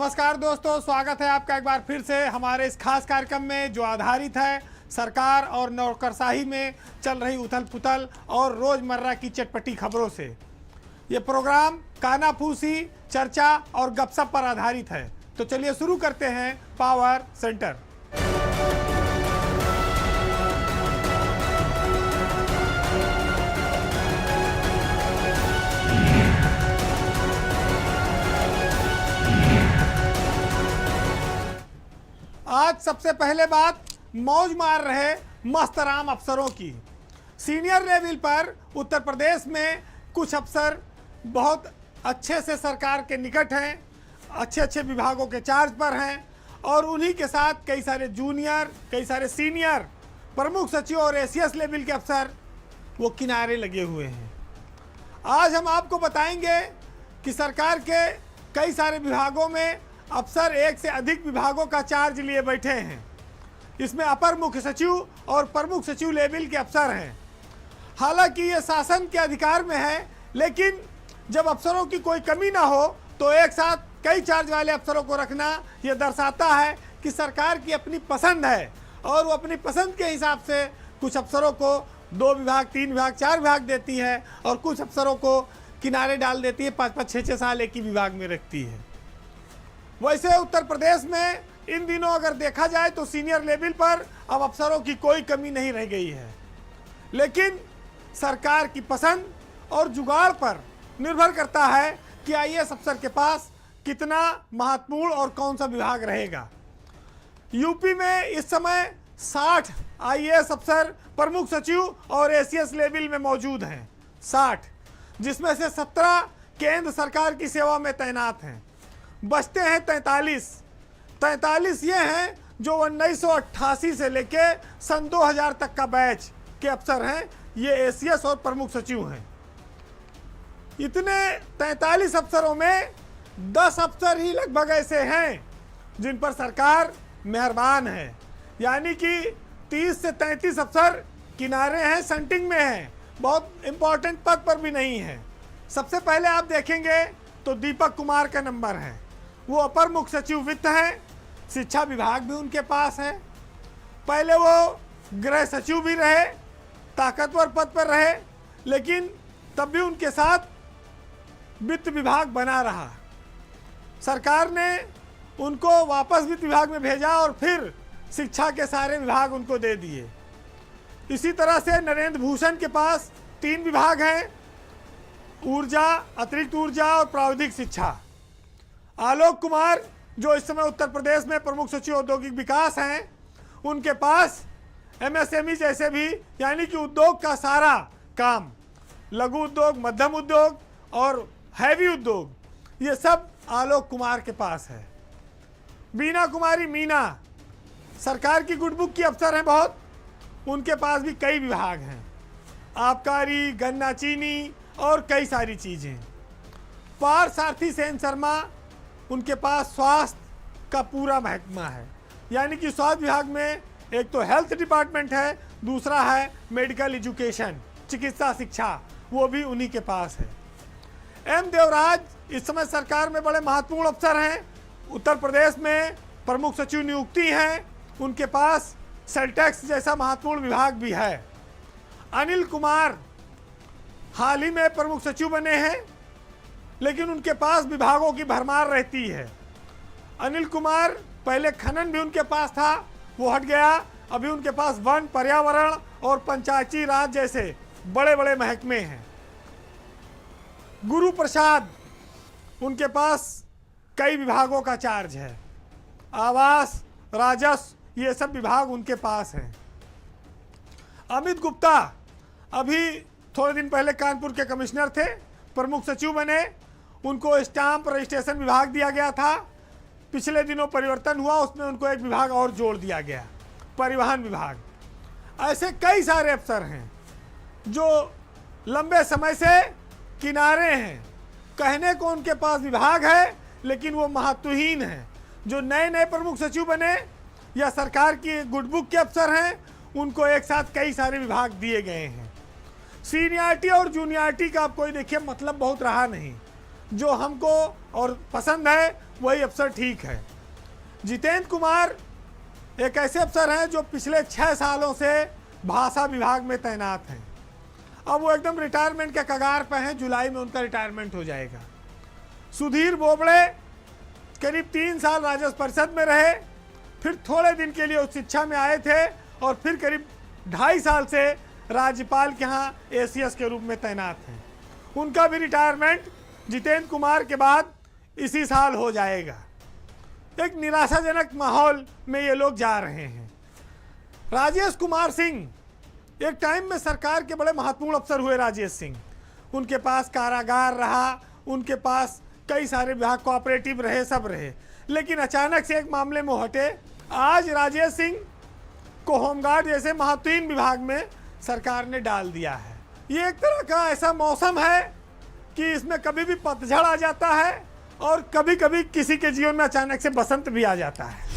नमस्कार दोस्तों, स्वागत है आपका एक बार फिर से हमारे इस खास कार्यक्रम में जो आधारित है सरकार और नौकरशाही में चल रही उथल पुथल और रोजमर्रा की चटपटी खबरों से। ये प्रोग्राम कानाफूसी, चर्चा और गपशप पर आधारित है। तो चलिए शुरू करते हैं पावर सेंटर। आज सबसे पहले बात मौज मार रहे मस्तराम अफसरों की। सीनियर लेवल पर उत्तर प्रदेश में कुछ अफसर बहुत अच्छे से सरकार के निकट हैं, अच्छे अच्छे विभागों के चार्ज पर हैं और उन्हीं के साथ कई सारे जूनियर, कई सारे सीनियर, प्रमुख सचिव और एसीएस लेवल के अफसर वो किनारे लगे हुए हैं। आज हम आपको बताएंगे कि सरकार के कई सारे विभागों में अफसर एक से अधिक विभागों का चार्ज लिए बैठे हैं। इसमें अपर मुख्य सचिव और प्रमुख सचिव लेवल के अफसर हैं। हालांकि ये शासन के अधिकार में है, लेकिन जब अफसरों की कोई कमी ना हो तो एक साथ कई चार्ज वाले अफसरों को रखना ये दर्शाता है कि सरकार की अपनी पसंद है और वो अपनी पसंद के हिसाब से कुछ अफसरों को 2 विभाग, 3 विभाग, 4 विभाग देती है और कुछ अफसरों को किनारे डाल देती है, 5-5, 6-6 साल एक ही विभाग में रखती है। वैसे उत्तर प्रदेश में इन दिनों अगर देखा जाए तो सीनियर लेवल पर अब अफसरों की कोई कमी नहीं रह गई है, लेकिन सरकार की पसंद और जुगाड़ पर निर्भर करता है कि आईएएस अफसर के पास कितना महत्वपूर्ण और कौन सा विभाग रहेगा। यूपी में इस समय 60 आईएएस अफसर प्रमुख सचिव और एसीएस लेवल में मौजूद हैं, 60, जिसमें से 17 केंद्र सरकार की सेवा में तैनात हैं। बचते हैं 43 ये हैं जो 1988 से लेके सन 2000 तक का बैच के अफसर हैं। ये एसीएस और प्रमुख सचिव हैं। इतने 43 अफसरों में 10 अफसर ही लगभग ऐसे हैं जिन पर सरकार मेहरबान है, यानी कि 30 से 33 अफसर किनारे हैं, सेंटिंग में हैं, बहुत इंपॉर्टेंट पद पर भी नहीं है। सबसे पहले आप देखेंगे तो दीपक कुमार का नंबर है। वो अपर मुख्य सचिव वित्त हैं, शिक्षा विभाग भी उनके पास है। पहले वो गृह सचिव भी रहे, ताकतवर पद पर रहे, लेकिन तब भी उनके साथ वित्त विभाग बना रहा। सरकार ने उनको वापस वित्त विभाग में भेजा और फिर शिक्षा के सारे विभाग उनको दे दिए। इसी तरह से नरेंद्र भूषण के पास 3 विभाग हैं, ऊर्जा, अतिरिक्त ऊर्जा और प्राविधिक शिक्षा। आलोक कुमार जो इस समय उत्तर प्रदेश में प्रमुख सचिव औद्योगिक विकास हैं, उनके पास एमएसएमई जैसे भी, यानी कि उद्योग का सारा काम, लघु उद्योग, मध्यम उद्योग और हैवी उद्योग, ये सब आलोक कुमार के पास है। बीना कुमारी मीना सरकार की गुड बुक की अफसर हैं बहुत, उनके पास भी कई विभाग हैं, आबकारी, गन्ना, चीनी और कई सारी चीज़ें। पार्थसारथी सेन शर्मा, उनके पास स्वास्थ्य का पूरा महकमा है, यानी कि स्वास्थ्य विभाग में एक तो हेल्थ डिपार्टमेंट है, दूसरा है मेडिकल एजुकेशन, चिकित्सा शिक्षा, वो भी उन्हीं के पास है। एम देवराज इस समय सरकार में बड़े महत्वपूर्ण अफसर हैं, उत्तर प्रदेश में प्रमुख सचिव नियुक्ति हैं, उनके पास सेलटेक्स जैसा महत्वपूर्ण विभाग भी है। अनिल कुमार हाल ही में प्रमुख सचिव बने हैं, लेकिन उनके पास विभागों की भरमार रहती है। अनिल कुमार पहले खनन भी उनके पास था, वो हट गया, अभी उनके पास वन, पर्यावरण और पंचायती राज जैसे बड़े बड़े महकमे हैं। गुरु प्रसाद, उनके पास कई विभागों का चार्ज है, आवास, राजस्व, ये सब विभाग उनके पास हैं। अमित गुप्ता अभी थोड़े दिन पहले कानपुर के कमिश्नर थे, प्रमुख सचिव बने, उनको स्टाम्प रजिस्ट्रेशन विभाग दिया गया था। पिछले दिनों परिवर्तन हुआ, उसमें उनको एक विभाग और जोड़ दिया गया, परिवहन विभाग। ऐसे कई सारे अफसर हैं जो लंबे समय से किनारे हैं, कहने को उनके पास विभाग है लेकिन वो महत्वहीन हैं। जो नए नए प्रमुख सचिव बने या सरकार की गुड बुक के अफसर हैं, उनको एक साथ कई सारे विभाग दिए गए हैं। सीनियरिटी और जूनियरिटी का आप कोई देखिए मतलब बहुत रहा नहीं। जो हमको और पसंद है वही अफसर ठीक है। जितेंद्र कुमार एक ऐसे अफसर हैं जो पिछले 6 सालों से भाषा विभाग में तैनात हैं। अब वो एकदम रिटायरमेंट के कगार पर हैं, जुलाई में उनका रिटायरमेंट हो जाएगा। सुधीर बोबड़े करीब 3 साल राजस्व परिषद में रहे, फिर थोड़े दिन के लिए उच्च शिक्षा में आए थे और फिर करीब 2.5 साल से राज्यपाल के यहाँ एसीएस के रूप में तैनात हैं। उनका भी रिटायरमेंट जितेंद्र कुमार के बाद इसी साल हो जाएगा। एक निराशाजनक माहौल में ये लोग जा रहे हैं। राजेश कुमार सिंह एक टाइम में सरकार के बड़े महत्वपूर्ण अफसर हुए। राजेश सिंह, उनके पास कारागार रहा, उनके पास कई सारे विभाग कोऑपरेटिव रहे, सब रहे, लेकिन अचानक से एक मामले में हटे। आज राजेश सिंह को होमगार्ड जैसे महत्वहीन विभाग में सरकार ने डाल दिया है। ये एक तरह का ऐसा मौसम है कि इसमें कभी भी पतझड़ आ जाता है और कभी कभी किसी के जीवन में अचानक से बसंत भी आ जाता है।